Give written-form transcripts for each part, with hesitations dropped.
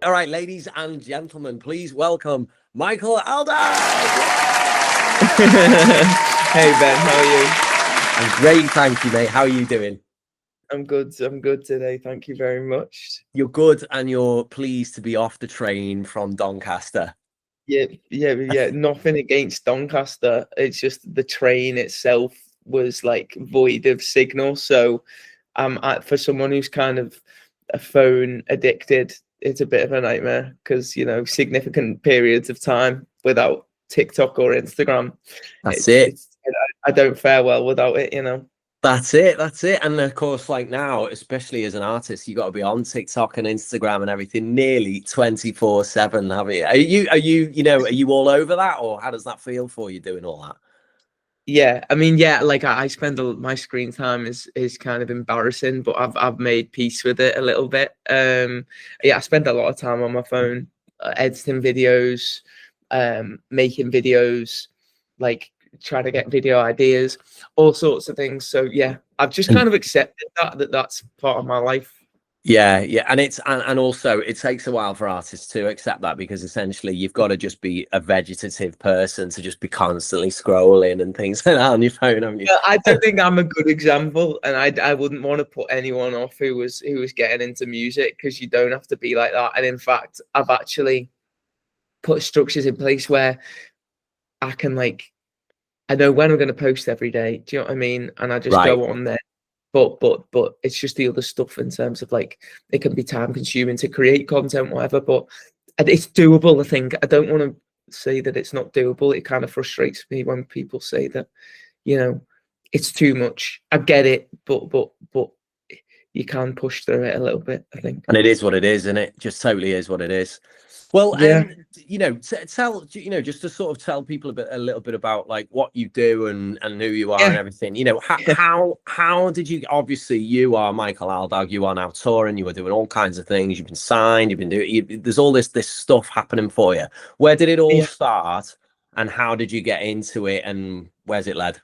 All right, ladies and gentlemen, please welcome Michael Aldag. Hey Ben, how are you? I'm great, thank you, mate. How are you doing? I'm good today. Thank you very much. You're good, and you're pleased to be off the train from Doncaster. Yeah. Nothing against Doncaster. It's just the train itself was like void of signal. So, for someone who's kind of a phone addicted, it's a bit of a nightmare because significant periods of time without TikTok or Instagram. That's it. I don't fare well without it. That's it. And of course, like now, especially as an artist, you got to be on TikTok and Instagram and everything nearly 24/7, haven't you? Are you all over that, or how does that feel for you doing all that? Yeah, I mean, yeah, like I spend my screen time is kind of embarrassing, but I've made peace with it a little bit. Yeah, I spend a lot of time on my phone, editing videos, making videos, like trying to get video ideas, all sorts of things. So yeah, I've just kind of accepted that's part of my life. Yeah, and also it takes a while for artists to accept that, because essentially you've got to just be a vegetative person to just be constantly scrolling and things like that on your phone, haven't you? Yeah, I don't think I'm a good example, and I wouldn't want to put anyone off who was getting into music, because you don't have to be like that. And in fact, I've actually put structures in place where I can, like, I know when I'm going to post every day. Do you know what I mean? And I just Right. go on there. But it's just the other stuff in terms of, like, it can be time consuming to create content, whatever. But it's doable. I think I don't want to say that it's not doable. It kind of frustrates me when people say that, it's too much. I get it, but you can push through it a little bit, I think. And it is what it is, and it just totally is what it is. Well, Yeah. tell just to sort of tell people a little bit about like what you do and who you are Yeah. and everything. How did you? Obviously, you are Michael Aldag. You are now touring. You are doing all kinds of things. You've been signed. You've been doing. There's all this stuff happening for you. Where did it all start, and how did you get into it, and where's it led?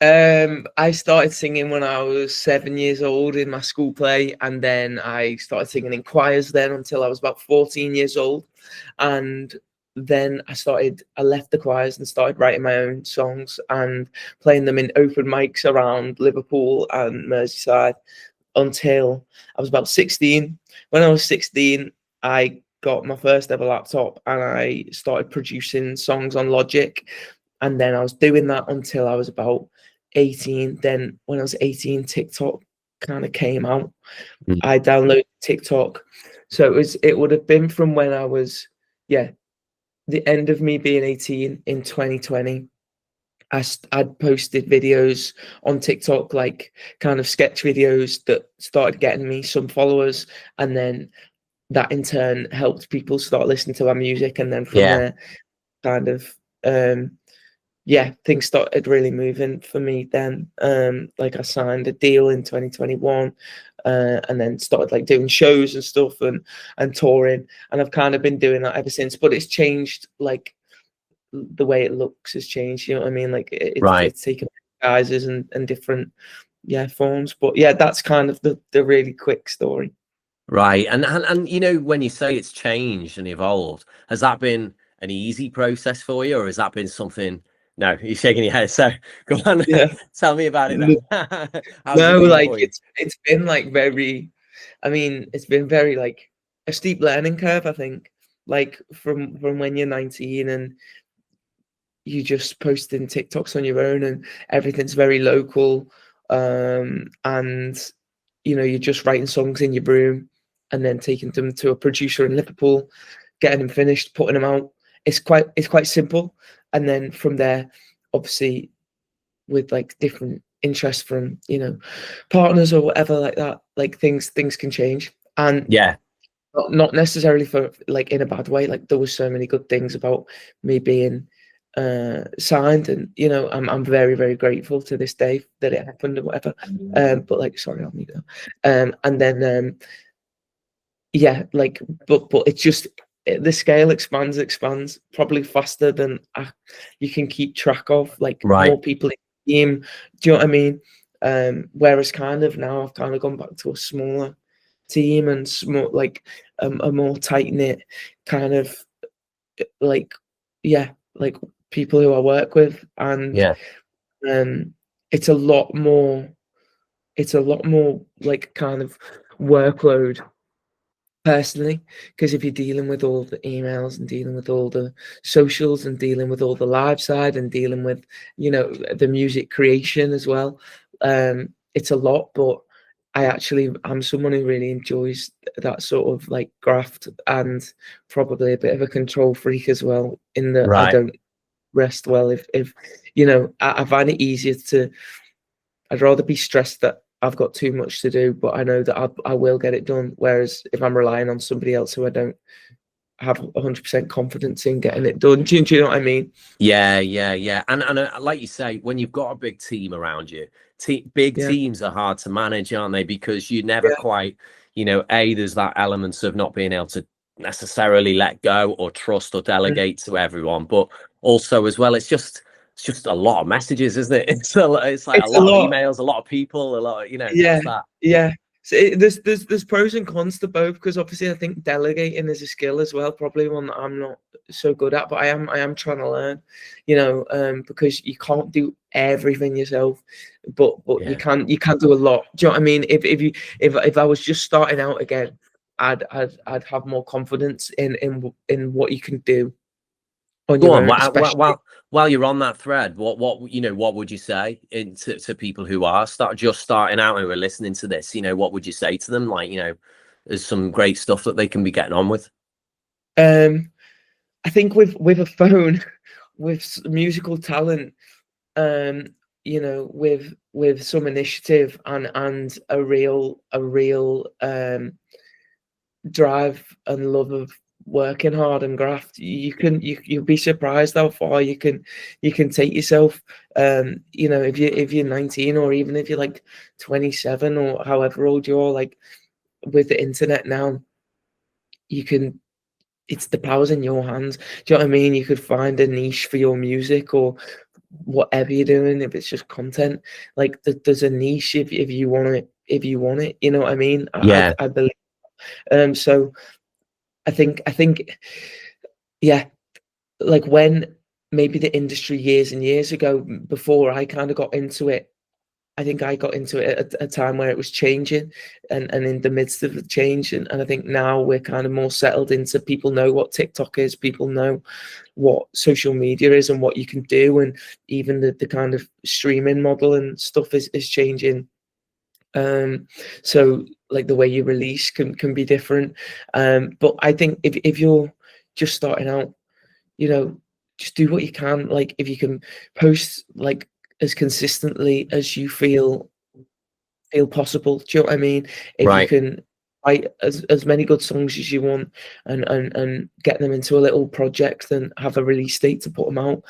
I started singing when I was 7 years old in my school play, and then I started singing in choirs then until I was about 14 years old. And then I left the choirs and started writing my own songs and playing them in open mics around Liverpool and Merseyside until I was about 16. When I was 16, I got my first ever laptop and I started producing songs on Logic. And then I was doing that until I was about 18. Then when I was 18, TikTok kind of came out. I downloaded TikTok. So it would have been from when I was, the end of me being 18 in 2020. I'd posted videos on TikTok, like kind of sketch videos that started getting me some followers. And then that in turn helped people start listening to our music. And then from there, kind of, things started really moving for me then. Like I signed a deal in 2021, and then started like doing shows and stuff and touring. And I've kind of been doing that ever since, but it's changed, like the way it looks has changed. You know what I mean? Like it's taken guises and different forms. But yeah, that's kind of the really quick story. Right. And when you say it's changed and evolved, has that been an easy process for you, or has that been something? No, you're shaking your head. So go on, tell me about it then. No, like it's been like it's been very like a steep learning curve, I think. Like from when you're 19 and you just posting TikToks on your own and everything's very local, and you're just writing songs in your room and then taking them to a producer in Liverpool, getting them finished, putting them out. It's quite simple. And then from there, obviously, with like different interests from partners or whatever like that, like things can change. And not necessarily for like in a bad way. Like there was so many good things about me being signed, and I'm very, very grateful to this day that it happened or whatever. But like, sorry, I'll mute now. And then but it's just the scale expands probably faster than you can keep track of. Like more people in the team. Do you know what I mean? Whereas kind of now I've kind of gone back to a smaller team and small, like a more tight knit kind of like, yeah, like people who I work with, and Yeah. it's a lot more. It's a lot more like kind of workload personally, because if you're dealing with all the emails and dealing with all the socials and dealing with all the live side and dealing with, you know, the music creation as well, it's a lot. But I'm someone who really enjoys that sort of like graft, and probably a bit of a control freak as well, in that I Right. don't rest well if you know, I find it easier to, I'd rather be stressed that I've got too much to do, but I know that I will get it done. Whereas if I'm relying on somebody else who I don't have 100% confidence in getting it done, do you know what I mean? Yeah, yeah, yeah. And like you say, when you've got a big team around you, big Yeah, teams are hard to manage, aren't they? Because you never yeah, quite, there's that element of not being able to necessarily let go or trust or mm, delegate to everyone, but also as well, it's just a lot of messages, isn't it? It's like a it's a lot of lot. emails, a lot of people, a lot, Yeah, just that. yeah. So there's pros and cons to both, because obviously I think delegating is a skill as well, probably one that I'm not so good at, but I am trying to learn, you know, because you can't do everything yourself, but Yeah. you can do a lot. Do you know what I mean? If I was just starting out again, I'd have more confidence in what you can do on Go your on. own, While, while, especially. while while you're on that thread, what would you say to people who are just starting out and who are listening to this? What would you say to them? Like, there's some great stuff that they can be getting on with. Um, I think with a phone, with musical talent, um you know, with some initiative and a real drive and love of working hard and graft, you'll be surprised how far you can take yourself. You know, if you're 19, or even if you're like 27 or however old you are, like with the internet now, you can, it's the power's in your hands. Do you know what I mean? You could find a niche for your music or whatever you're doing. If it's just content, like there's a niche if you want it, you know what I mean? Yeah. I believe. So I think, yeah, like when maybe the industry years and years ago, before I kind of got into it, I think I got into it at a time where it was changing, and in the midst of the change. And I think now we're kind of more settled into, people know what TikTok is, people know what social media is and what you can do. And even the kind of streaming model and stuff is changing. So like the way you release can be different. But I think if you're just starting out, you know, just do what you can. Like if you can post like as consistently as you feel possible. Do you know what I mean? If you Right. can write as many good songs as you want, and get them into a little project and have a release date to put them out,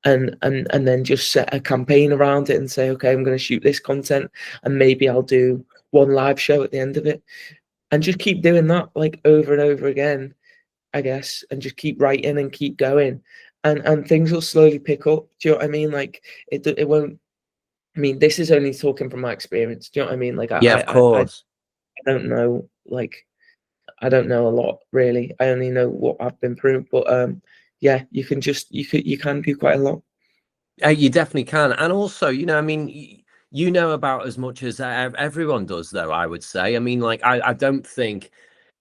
and then just set a campaign around it and say, okay, I'm going to shoot this content, and maybe I'll do one live show at the end of it, and just keep doing that like over and over again, I guess, and just keep writing and keep going, and things will slowly pick up. Do you know what I mean? Like it won't. I mean, this is only talking from my experience. Do you know what I mean? Like Yeah, of I course. don't know, like I don't know a lot really. I only know what I've been through. But yeah, you can do quite a lot. You definitely can. And also, I mean, you know about as much as everyone does, though, I would say. I mean, like, I don't think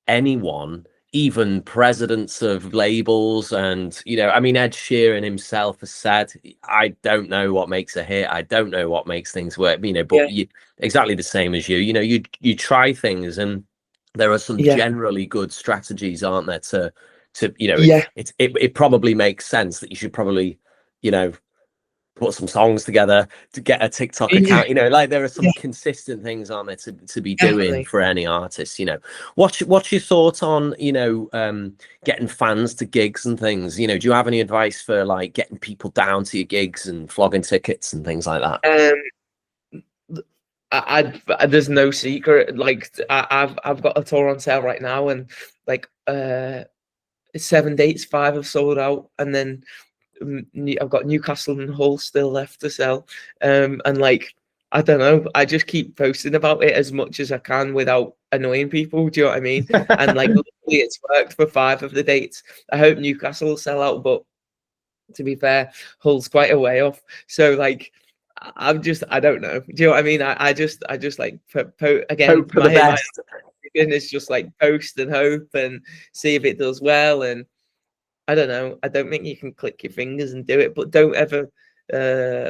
anyone, even presidents of labels, and I mean, Ed Sheeran himself has said, I don't know what makes a hit, I don't know what makes things work, but Yeah, you exactly the same as you try things, and there are some yeah, generally good strategies, aren't there, to yeah, it probably makes sense that you should probably you know put some songs together to get a TikTok yeah, account. Like there are yeah, some consistent things on there to be doing definitely. for any artist. What's your thought on getting fans to gigs and things? Do you have any advice for like getting people down to your gigs and flogging tickets and things like that? Th- there's no secret. Like I've got a tour on sale right now, and like 7 dates, 5 have sold out, and then I've got Newcastle and Hull still left to sell. And like I don't know. I just keep posting about it as much as I can without annoying people. Do you know what I mean? And like, luckily, it's worked for 5 of the dates. I hope Newcastle will sell out, but to be fair, Hull's quite a way off. So like, I don't know. Do you know what I mean? I just like again. Hope for the best. It's just like post and hope and see if it does well. And I don't know. I don't think you can click your fingers and do it, but don't ever.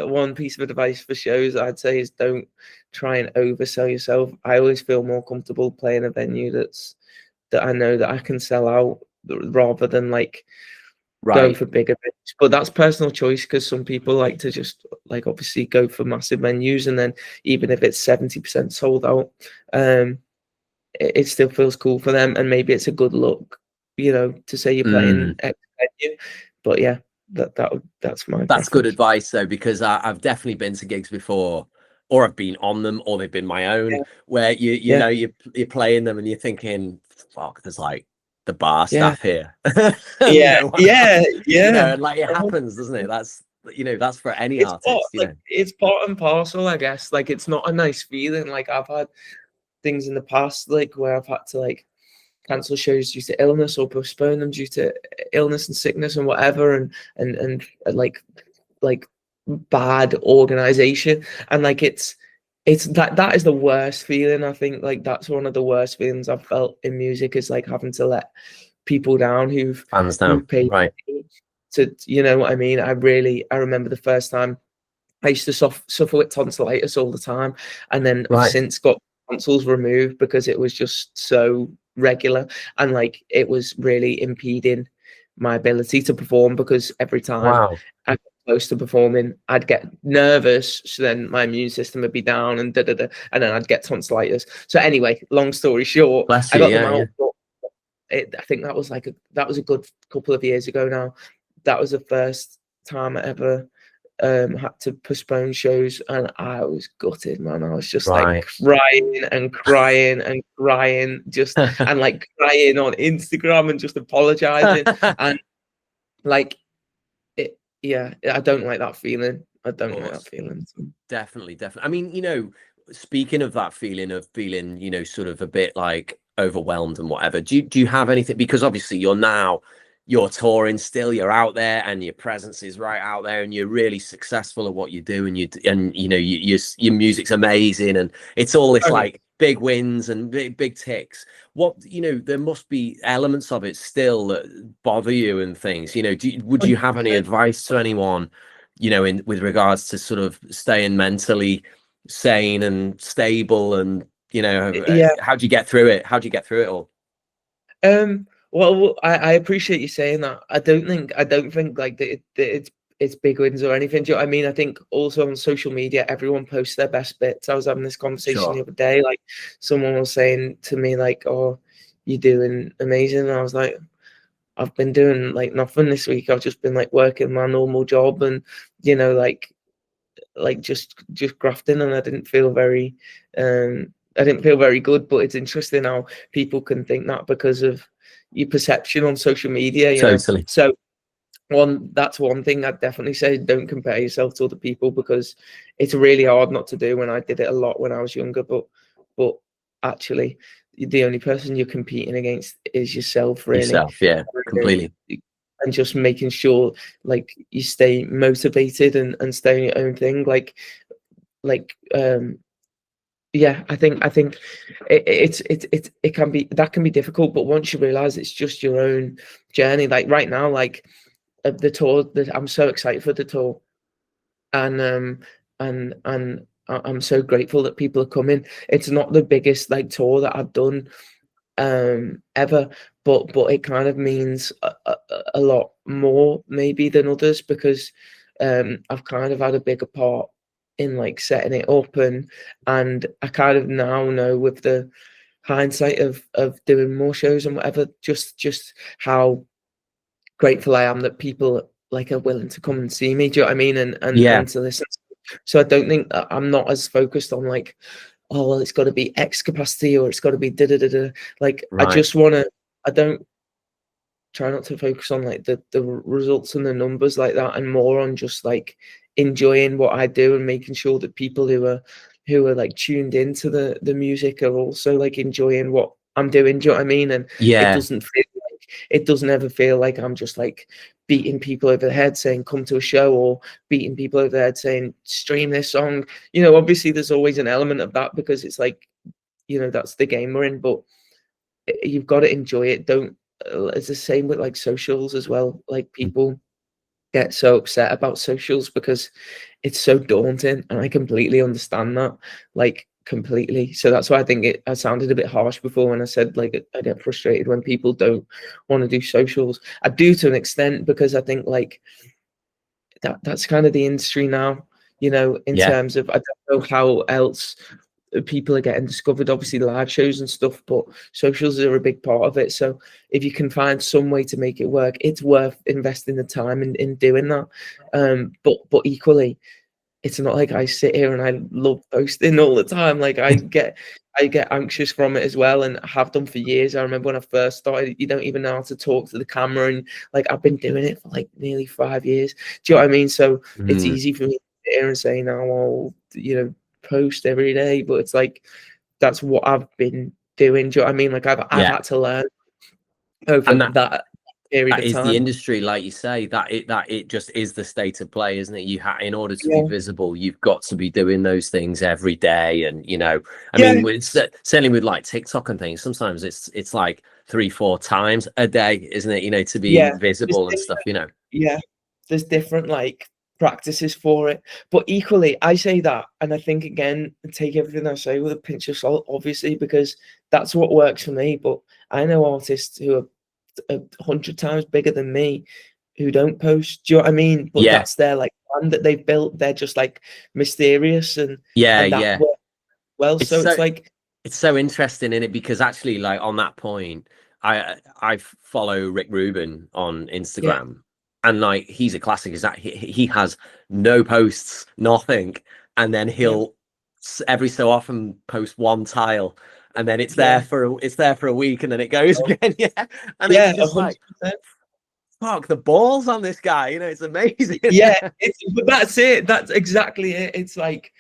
One piece of advice for shows I'd say is don't try and oversell yourself. I always feel more comfortable playing a venue that I know that I can sell out rather than like going for bigger venues. But that's personal choice, because some people like to just like obviously go for massive venues, and then even if it's 70% sold out, it still feels cool for them, and maybe it's a good look, you know, to say you're playing X venue. But yeah, that's my that's good advice though, because I've definitely been to gigs before, or I've been on them, or they've been my own, where you know you're playing them and you're thinking, fuck, there's like the bar staff here. Yeah, you know, and like it happens, doesn't it? That's, you know, that's for any artist. You know, it's part and parcel, I guess. Like, it's not a nice feeling. Like, I've had things in the past, like where I've had to like cancel shows due to illness or postpone them due to illness and sickness and whatever, and like bad organization. And like it's that is the worst feeling. I think like that's one of the worst feelings I've felt in music, is like having to let people down who've paid to, you know what I mean? I remember the first time I used to suffer with tonsillitis all the time, and then I've since got tonsils removed because it was just so regular, and like it was really impeding my ability to perform, because every time I got close to performing, I'd get nervous, so then my immune system would be down, and and then I'd get tonsillitis. So anyway, long story short, I got them out. I think that was a good couple of years ago now. That was the first time I ever had to postpone shows, and I was gutted, man. I was just like crying and crying and crying, just and like crying on Instagram and just apologizing. And like it, yeah, I don't like that feeling. I don't like that feeling. Definitely. I mean, you know, speaking of that feeling of feeling, you know, sort of a bit like overwhelmed and whatever, do you have anything, because obviously you're touring still, you're out there, and your presence is right out there, and you're really successful at what you do, and you know, your music's amazing, and it's all this like big wins and big ticks. What, you know, there must be elements of it still that bother you and things, you know. Would you have any advice to anyone, you know, with regards to sort of staying mentally sane and stable, and, you know, how do you get through it? How do you get through it all? Well, I appreciate you saying that. I don't think like it's big wins or anything. Do you know what I mean? I think also on social media, everyone posts their best bits. I was having this conversation the other day. Like, someone was saying to me, like, "Oh, you're doing amazing," and I was like, "I've been doing like nothing this week. I've just been like working my normal job, and, you know, like just grafting, and I didn't feel very good." But it's interesting how people can think that because of your perception on social media, you know. So that's one thing I'd definitely say: don't compare yourself to other people, because it's really hard not to do. When I did it a lot when I was younger, but actually the only person you're competing against is yourself, really. Completely. And just making sure like you stay motivated and stay on your own thing. Yeah, I think it can be difficult, but once you realize it's just your own journey, like right now, like the tour, I'm so excited for the tour, and I'm so grateful that people are coming. It's not the biggest like tour that I've done ever, but it kind of means a lot more maybe than others, because I've kind of had a bigger part in like setting it up, and I kind of now know, with the hindsight of doing more shows and whatever, just how grateful I am that people like are willing to come and see me. Do you know what I mean? And to listen. So I don't think I'm not as focused on like, oh well, it's got to be X capacity, or it's got to be da da da da. Like I just want to. I don't try not to focus on like the results and the numbers like that, and more on just like enjoying what I do and making sure that people who are who are like tuned into the music are also like enjoying what I'm doing. Do you know what I mean? And Yeah. it doesn't ever feel like I'm just like beating people over the head saying come to a show, or beating people over the head saying stream this song. Obviously there's always an element of that, because it's like, that's the game we're in, but you've got to enjoy it. Don't It's the same with like socials as well. Like people get so upset about socials because it's so daunting, and I completely understand that, like completely. So that's why I think I sounded a bit harsh before when I said like I get frustrated when people don't want to do socials. I do to an extent, because I think like that's kind of the industry now, in Yeah. terms of, I don't know how else people are getting discovered, obviously live shows and stuff, but socials are a big part of it. So if you can find some way to make it work, it's worth investing the time in doing that. But equally, it's not like I sit here and I love posting all the time. Like I get anxious from it as well, and have done for years. I remember when I first started, you don't even know how to talk to the camera, and like I've been doing it for like nearly 5 years. Do you know what I mean? So it's easy for me to sit here and say, "No, I'll post every day," but it's like that's what I've been doing. Do you know what I mean? Like I've Yeah. had to learn over And that period that of is the time. industry, like you say, that it just is the state of play, isn't it? In order to be Yeah, visible, you've got to be doing those things every day. And I yeah, mean, certainly with like TikTok and things, sometimes it's like 3-4 times a day, isn't it? To be yeah. visible and stuff. Yeah, there's different like practices for it, but equally, I say that, and I think again, take everything I say with a pinch of salt, obviously, because that's what works for me. But I know artists who are 100 times bigger than me who don't post. Do you know what I mean? But Yeah, that's their like brand that they've built. They're just like mysterious, and yeah, that yeah. works well. It's So so it's like, it's so interesting in it, because actually, like on that point, I follow Rick Rubin on yeah, Instagram, and like he's a classic. Is that he has no posts, nothing, and then yeah, he'll every so often post one tile, and then yeah, it's there for a week, and then it goes oh, again. Yeah, and it's yeah, just like 100%. fuck the balls on this guy. It's amazing. Yeah, but that's it. That's exactly it. It's like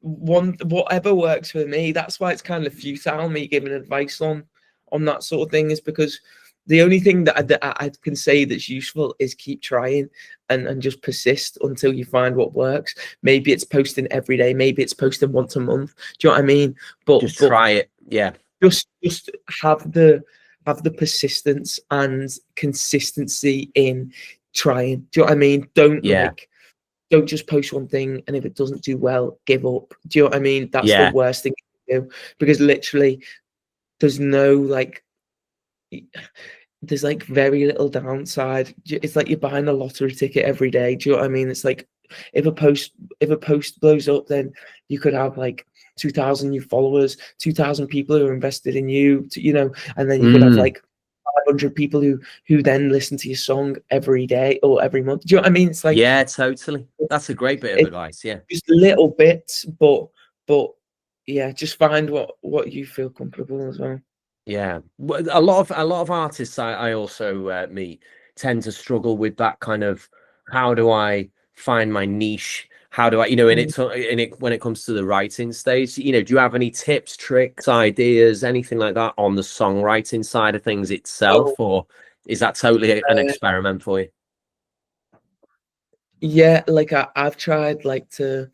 whatever works for me. That's why it's kind of futile me giving advice on that sort of thing, is because the only thing that I can say that's useful is keep trying and just persist until you find what works. Maybe it's posting every day. Maybe it's posting once a month. Do you know what I mean? Just But try it. Yeah, just have the persistence and consistency in trying. Do you know what I mean? yeah, Don't just post one thing, and if it doesn't do well, give up. Do you know what I mean? That's the yeah, worst thing to do, because literally there's no like there's like very little downside. It's like you're buying a lottery ticket every day. Do you know what I mean? It's like if a post blows up, then you could have like 2,000 new followers, 2,000 people who are invested in you, and then you could have mm, like 500 people who then listen to your song every day or every month. Do you know what I mean? It's like yeah. Totally. That's a great bit of it's advice. Yeah. just little bits, but yeah, just find what you feel comfortable as well. Yeah, a lot of artists I also meet tend to struggle with that kind of, how do I find my niche? How do I, Mm. when it comes to the writing stage, do you have any tips, tricks, ideas, anything like that on the songwriting side of things Oh, itself, or is that totally an uh, experiment for you? yeah, like I've tried like to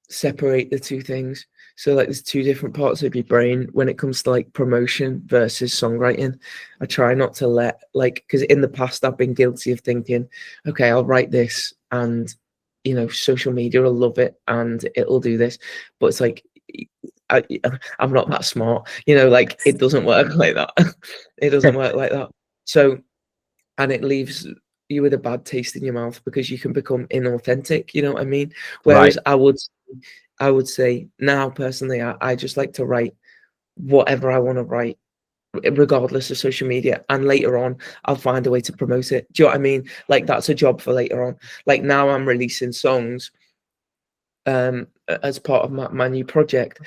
separate the two things. So like there's two different parts of your brain when it comes to like promotion versus songwriting. I try not to let like, because in the past I've been guilty of thinking, okay, I'll write this and social media will love it and it'll do this. But it's like I, I'm not that smart, like it doesn't work like that. It doesn't work like that. So, and it leaves you with a bad taste in your mouth because you can become inauthentic, you know what I mean? Whereas Right. I would say now personally, I just like to write whatever I want to write, regardless of social media. And later on, I'll find a way to promote it. Do you know what I mean? Like that's a job for later on. Like now I'm releasing songs as part of my new project.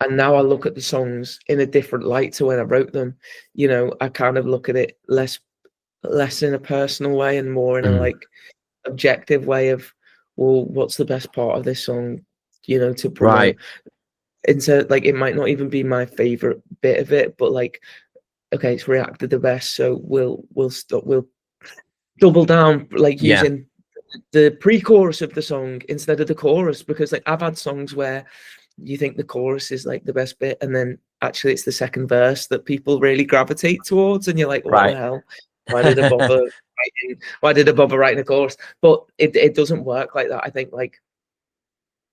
And now I look at the songs in a different light to when I wrote them. I kind of look at it less in a personal way and more in a Mm. like objective way of, well, what's the best part of this song? to promote. Right. And so like it might not even be my favorite bit of it, but like, okay, it's reacted the best, so we'll double down, like Yeah. using the pre-chorus of the song instead of the chorus, because like I've had songs where you think the chorus is like the best bit, and then actually it's the second verse that people really gravitate towards, and you're like, what the Right. hell? Why did I bother writing a chorus? But it doesn't work like that. I think like,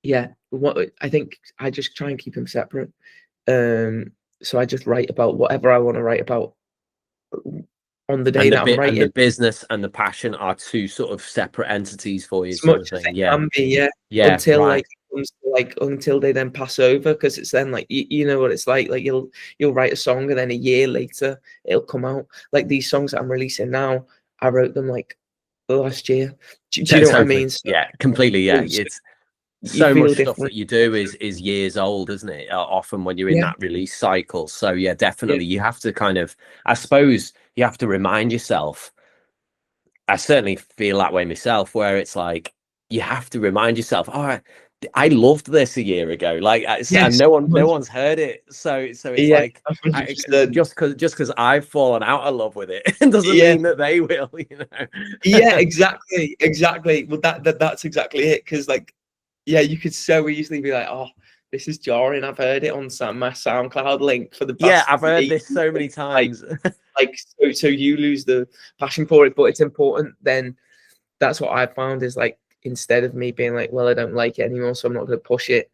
yeah, I think I just try and keep them separate. So I just write about whatever I want to write about on the day And that I'm and the writing. business and the passion are two sort of separate entities for you, As sort much of as thing. it Yeah. can be, yeah. Yeah. Until Right. like it comes to, like, until they then pass over, because it's then like you know what it's like. Like you'll write a song and then a year later it'll come out. Like these songs that I'm releasing now, I wrote them like last year. Do you know what I Totally. mean? So, Yeah. Completely. Yeah. so It's you so feel much stuff different. that you do is years old, isn't it? Often when you're in Yeah, that release cycle. So yeah, yeah, definitely you have to kind of, I suppose you have to remind yourself. I certainly feel that way myself, where it's like you have to remind yourself, all right, I loved this a year ago, like, and yes, no one's heard it, so it's yeah, like, 100%. just because I've fallen out of love with it doesn't Yeah, mean that they will, you yeah, know. exactly. Well, that's exactly it. Because like, yeah, you could so easily be like, oh, this is jarring. I've heard it on my SoundCloud link for the Yeah, past I've heard 8 this so many years. Like, times. so you lose the passion for it. But it's important. Then that's what I found is like, instead of me being like, well, I don't like it anymore, so I'm not going to push it.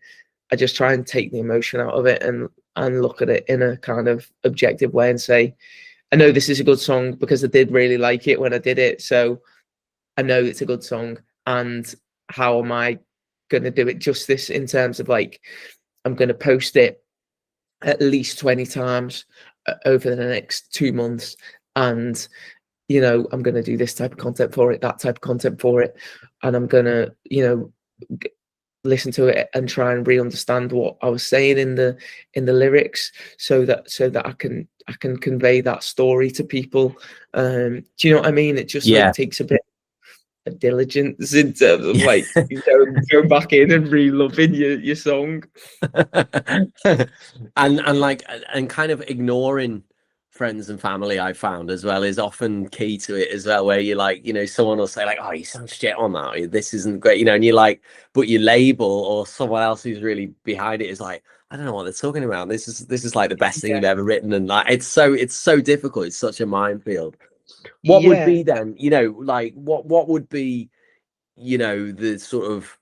I just try and take the emotion out of it and look at it in a kind of objective way and say, I know this is a good song because I did really like it when I did it. So I know it's a good song, and how am I going to do it justice in terms of like, I'm going to post it at least 20 times over the next 2 months, and I'm going to do this type of content for it, that type of content for it, and I'm going to listen to it and try and re-understand what I was saying in the lyrics, so that I can convey that story to people. Do you know what I mean? It just like Yeah. takes a bit of diligence in terms of Yeah. like go back in and re-loving your song. and like and kind of ignoring friends and family, I found as well, is often key to it as well, where you're like, someone will say like, oh, you sound shit on that, or this isn't great, and you're like, but your label or someone else who's really behind it is like, I don't know what they're talking about, this is like the best thing Yeah, you've ever written, and like it's so difficult, it's such a minefield. What would yeah. be then, like what would be, the sort of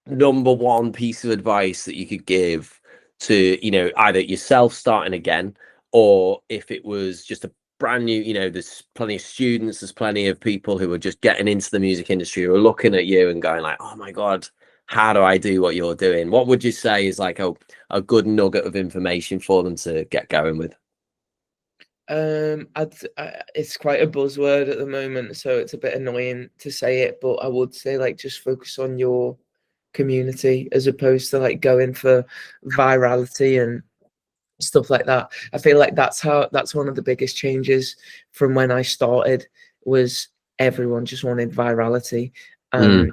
number one piece of advice that you could give to, either yourself starting again, or if it was just a brand new, there's plenty of students, there's plenty of people who are just getting into the music industry who are looking at you and going like, oh my God, how do I do what you're doing? What would you say is like a good nugget of information for them to get going with? It's quite a buzzword at the moment, so it's a bit annoying to say it, but I would say like just focus on your community as opposed to like going for virality and stuff like that. I feel like that's one of the biggest changes from when I started, was everyone just wanted virality Mm, and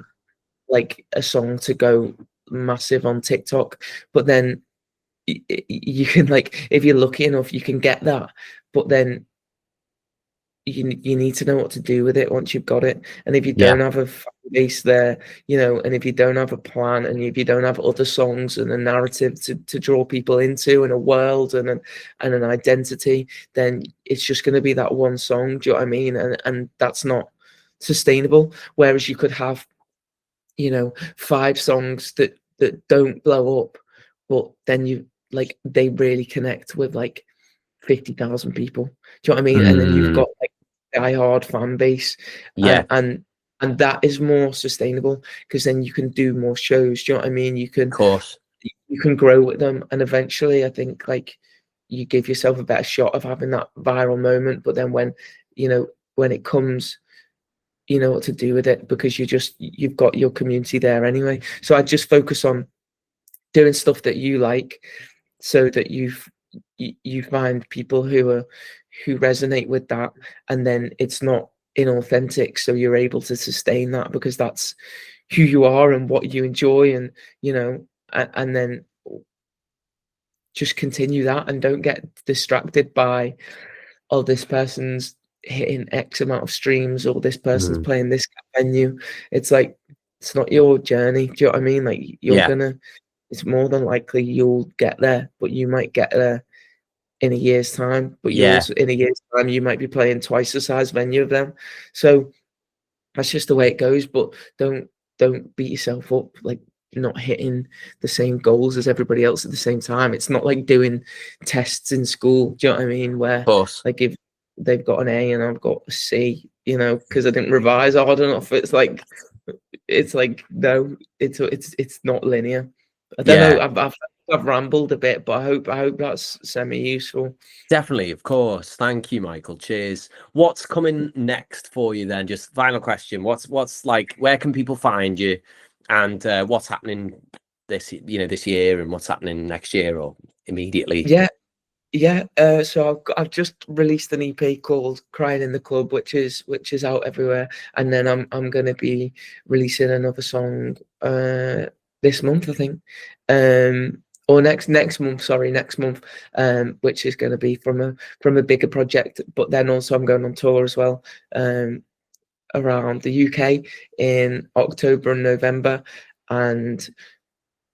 like a song to go massive on TikTok. But then you can, like, if you're lucky enough, you can get that, but then you need to know what to do with it once you've got it. And if you yeah, don't have a fan base there, and if you don't have a plan, and if you don't have other songs and a narrative to draw people into, and a world and an identity, then it's just going to be that one song. Do you know what I mean? And that's not sustainable. Whereas you could have 5 songs that don't blow up, but then they really connect with like 50,000 people. Do you know what I mean? And then you've mm, got like die-hard fan base, yeah, and that is more sustainable, because then you can do more shows. Do you know what I mean? of course, You can grow with them, and eventually I think like you give yourself a better shot of having that viral moment. But then when it comes, you know what to do with it, because you've got your community there anyway. So I just focus on doing stuff that you like, so that you find people who resonate with that, and then it's not inauthentic, so you're able to sustain that because that's who you are and what you enjoy. And and then just continue that, and don't get distracted by, oh, this person's hitting X amount of streams, or this person's Mhm. playing this venue. It's like, it's not your journey. Do you know what I mean? Like, Yeah, it's more than likely you'll get there, but you might get there in a year's time. But you yeah, also, in a year's time, you might be playing twice the size venue of them. So that's just the way it goes. But don't beat yourself up, like, not hitting the same goals as everybody else at the same time. It's not like doing tests in school. Do you know what I mean? of Where, course. like, if they've got an A and I've got a C, you know, because I didn't revise hard enough. It's like, no, it's not linear. I don't know. Yeah, I've rambled a bit, but I hope that's semi useful. definitely, of course. Thank you, Michael. Cheers. What's coming next for you then? Just final question. What's like, where can people find you, and what's happening this year, and what's happening next year or immediately? Yeah, yeah. So I've just released an EP called "Crying in the Club," which is out everywhere, and then I'm gonna be releasing another song this month, I think, or next month. Sorry, next month, which is gonna be from a bigger project. But then also I'm going on tour as well, around the UK in October and November, and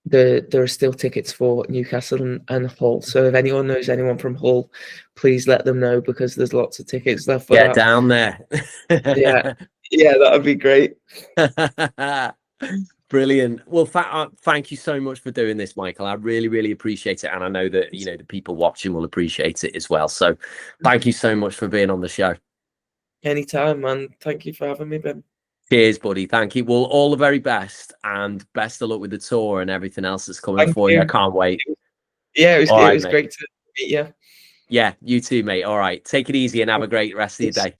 there are still tickets for Newcastle and Hull. So if anyone knows anyone from Hull, please let them know, because there's lots of tickets left for Get that. down there. Yeah, yeah, that would be great. Brilliant. Well, thank you so much for doing this, Michael. I really, really appreciate it. And I know that, the people watching will appreciate it as well. So thank you so much for being on the show. Anytime, man. Thank you for having me, Ben. Cheers, buddy. Thank you. Well, all the very best, and best of luck with the tour and everything else that's coming Thank for you. I you. can't wait. Yeah, All it right, was mate. great to meet you. Yeah, you too, mate. All right. Take it easy and have a great rest of your day.